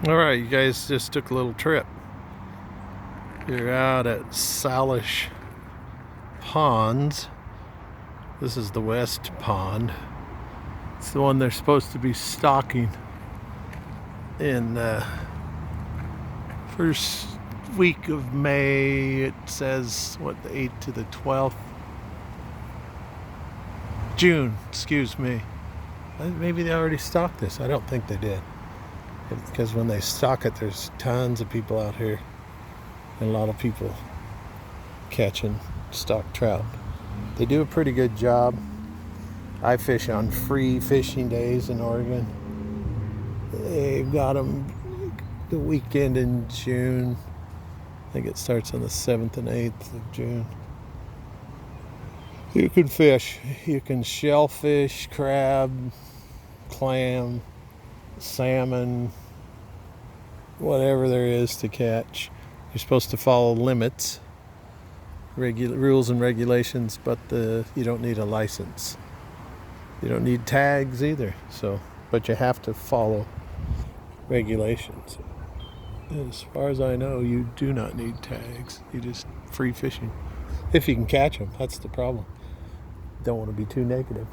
All right, you guys just took a little trip. You're out at Salish Ponds. This is the West Pond. It's the one they're supposed to be stocking in the first week of May. It says, the 8th to the 12th? June, excuse me. Maybe they already stocked this. I don't think they did. Because when they stock it, there's tons of people out here. And a lot of people catching stock trout. They do a pretty good job. I fish on free fishing days in Oregon. They've got them the weekend in June. I think it starts on the 7th and 8th of June. You can fish. You can shellfish, crab, clam, salmon, whatever there is to catch. You're supposed to follow limits, rules and regulations, but you don't need a license. You don't need tags either. But you have to follow regulations. As far as I know, you do not need tags. You just free fishing. If you can catch them, that's the problem. Don't want to be too negative.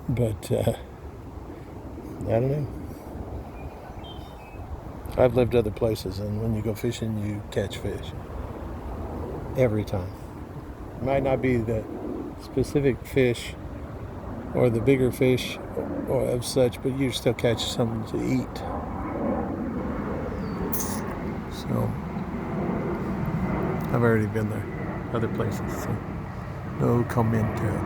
But, I don't know. I've lived other places, and when you go fishing, you catch fish. Every time. It might not be the specific fish or the bigger fish or of such, but you still catch something to eat. So, I've already been there. Other places, so no comment there.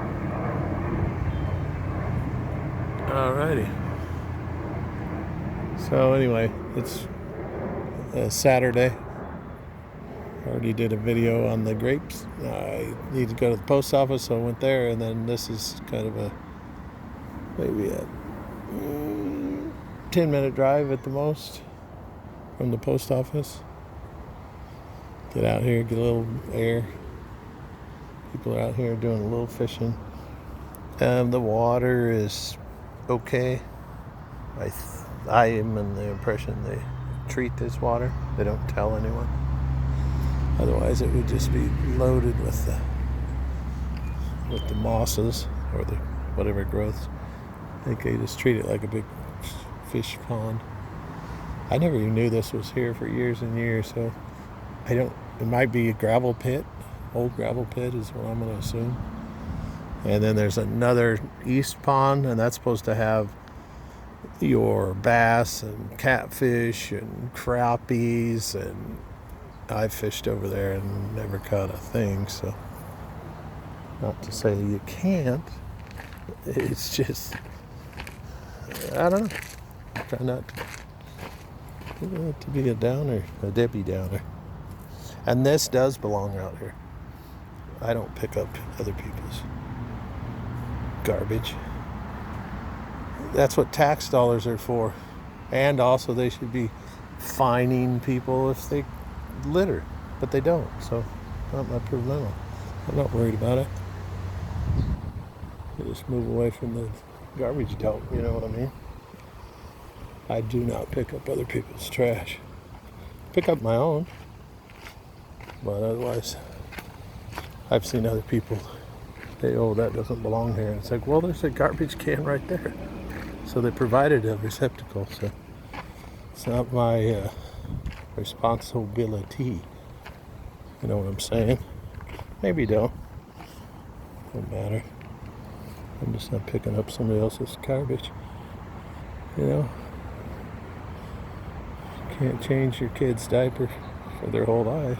Alrighty. So anyway, it's Saturday. I already did a video on the grapes. I need to go to the post office, so I went there, and then this is kind of maybe a 10-minute drive at the most from the post office. Get out here, get a little air. People are out here doing a little fishing. The water is okay. I am in the impression they treat this water. They don't tell anyone. Otherwise, it would just be loaded with the mosses or the whatever growths. I think they just treat it like a big fish pond. I never even knew this was here for years and years, so it might be a gravel pit. Old gravel pit is what I'm going to assume. And then there's another east pond, and that's supposed to have your bass and catfish and crappies, and I fished over there and never caught a thing, so not to say you can't. It's just, I don't know. Try not to be a downer, a Debbie Downer. And this does belong out here. I don't pick up other people's garbage. That's what tax dollars are for. And also they should be fining people if they litter, but they don't, so not my problem. I'm not worried about it. I just move away from the garbage dump, you know what I mean? I do not pick up other people's trash. Pick up my own, but otherwise I've seen other people say, oh, that doesn't belong here, and it's like, well, there's a garbage can right there. So they provided a receptacle, so it's not my responsibility. You know what I'm saying? Maybe don't matter. I'm just not picking up somebody else's garbage. You know? You can't change your kid's diaper for their whole life.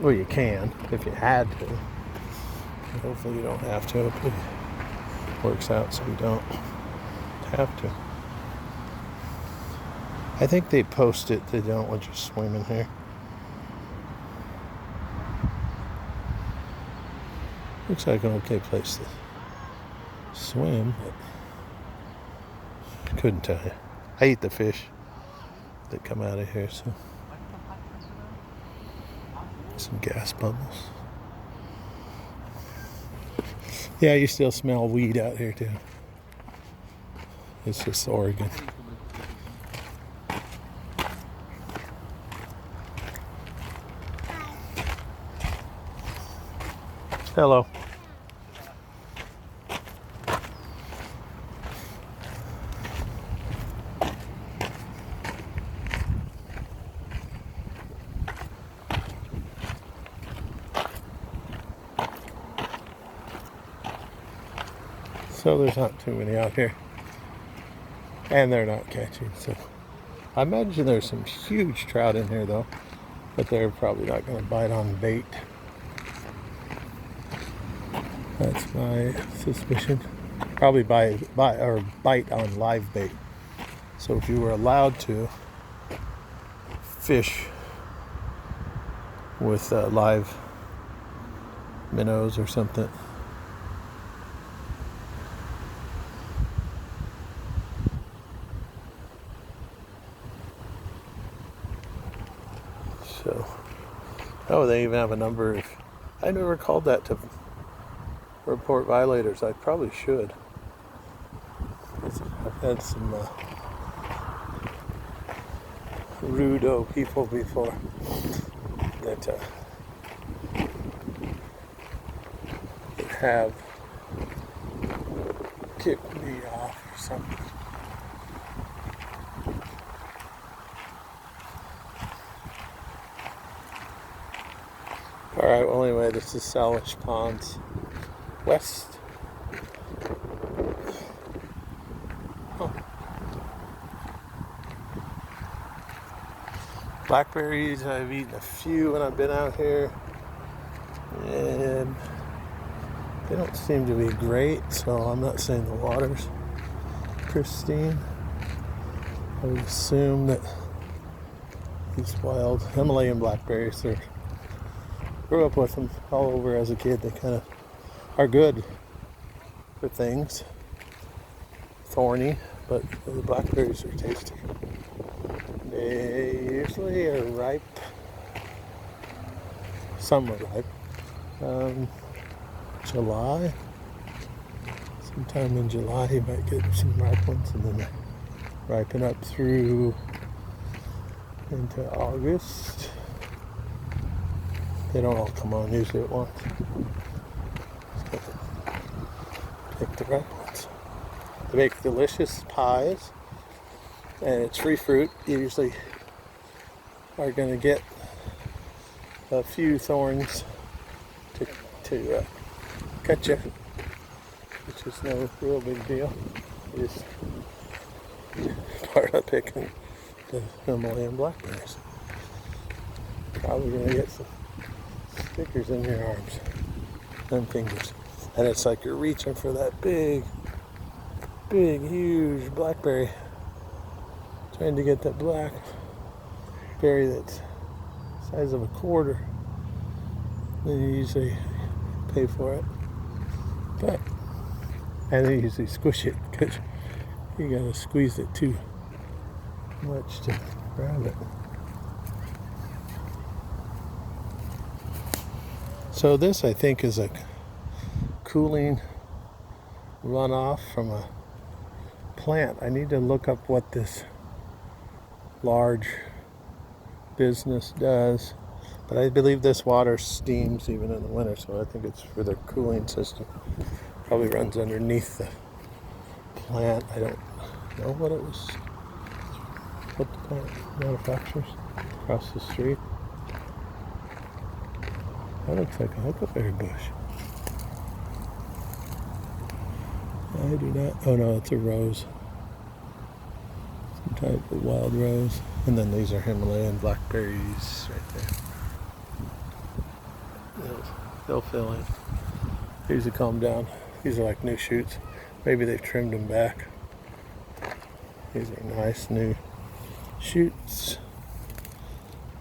Well, you can if you had to. Hopefully you don't have to. It works out so you don't have to. I think they post it. They don't want you swimming here. Looks like an okay place to swim, but couldn't tell you. I eat the fish that come out of here, so some gas bubbles. Yeah, you still smell weed out here too. It's just Oregon. Hello. So there's not too many out here. And they're not catching, so I imagine there's some huge trout in here though, but they're probably not going to bite on bait. That's my suspicion. Probably bite on live bait. So if you were allowed to fish with live minnows or something. So, oh, they even have a number. I never called that to report violators. I probably should. I've had some rude people before that have kicked me off or something. Alright, well anyway, this is Salish Ponds West. Oh. Blackberries, I've eaten a few when I've been out here, and they don't seem to be great, so I'm not saying the water's pristine. I would assume that these wild Himalayan blackberries grew up with them all over as a kid. They kind of are good for things. Thorny, but the blackberries are tasty. They usually are ripe. Some are ripe. July. Sometime in July you might get some ripe ones, and then they ripen up through into August. They don't all come on usually at once. Pick the right ones. They make delicious pies, and it's free fruit. You usually are going to get a few thorns to cut you, which is no real big deal. It's part of picking the Himalayan blackberries. Probably going to get some stickers in your arms and fingers, and it's like you're reaching for that big huge blackberry, trying to get that blackberry that's the size of a quarter. Then you usually pay for it, and they usually squish it because you gotta squeeze it too much to grab it. So this, I think, is a cooling runoff from a plant. I need to look up what this large business does, but I believe this water steams even in the winter, so I think it's for their cooling system. Probably runs underneath the plant. I don't know what the plant manufactures across the street. That looks like a huckleberry bush. I do not. Oh no, it's a rose. Some type of wild rose. And then these are Himalayan blackberries right there. They'll fill in. They usually calm down. These are like new shoots. Maybe they've trimmed them back. These are nice new shoots.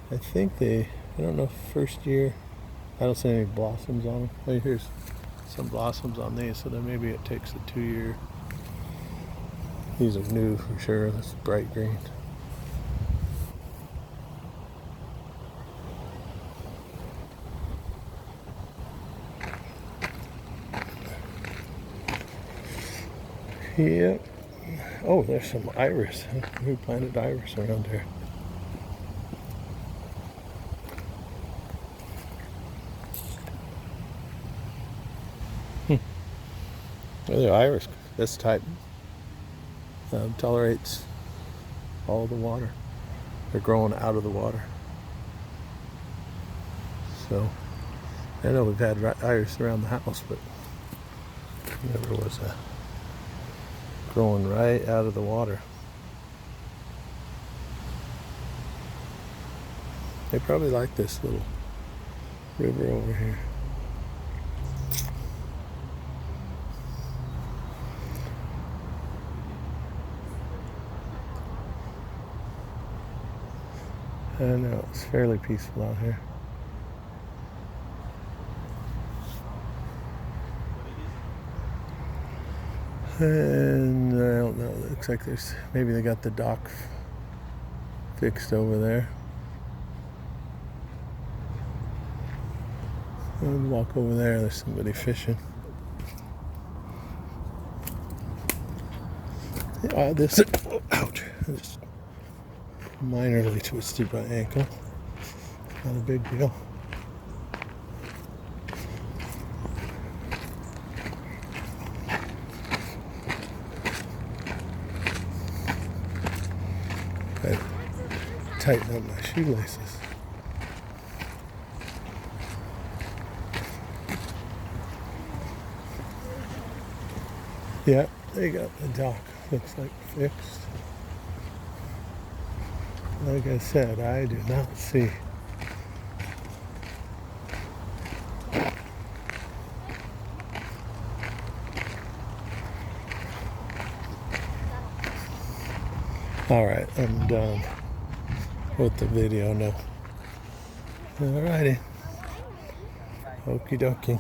I think I don't know, first year. I don't see any blossoms on them. Oh, here's some blossoms on these, so then maybe it takes a 2-year. These are new for sure. This is bright green. Yep. Oh, there's some iris. Who planted iris around here? Well, the iris, this type tolerates all the water. They're growing out of the water. So I know we've had iris around the house, but never was growing right out of the water. They probably like this little river over here. I know, it's fairly peaceful out here. And I don't know, it looks like maybe they got the dock fixed over there. And walk over there, there's somebody fishing. This, ouch, just minorly twisted my ankle. Not a big deal. I tighten up my shoelaces. Yeah, they got the dock, looks like fixed. Like I said, I do not see Alright, I'm done with the video now. Alrighty. Okie dokie.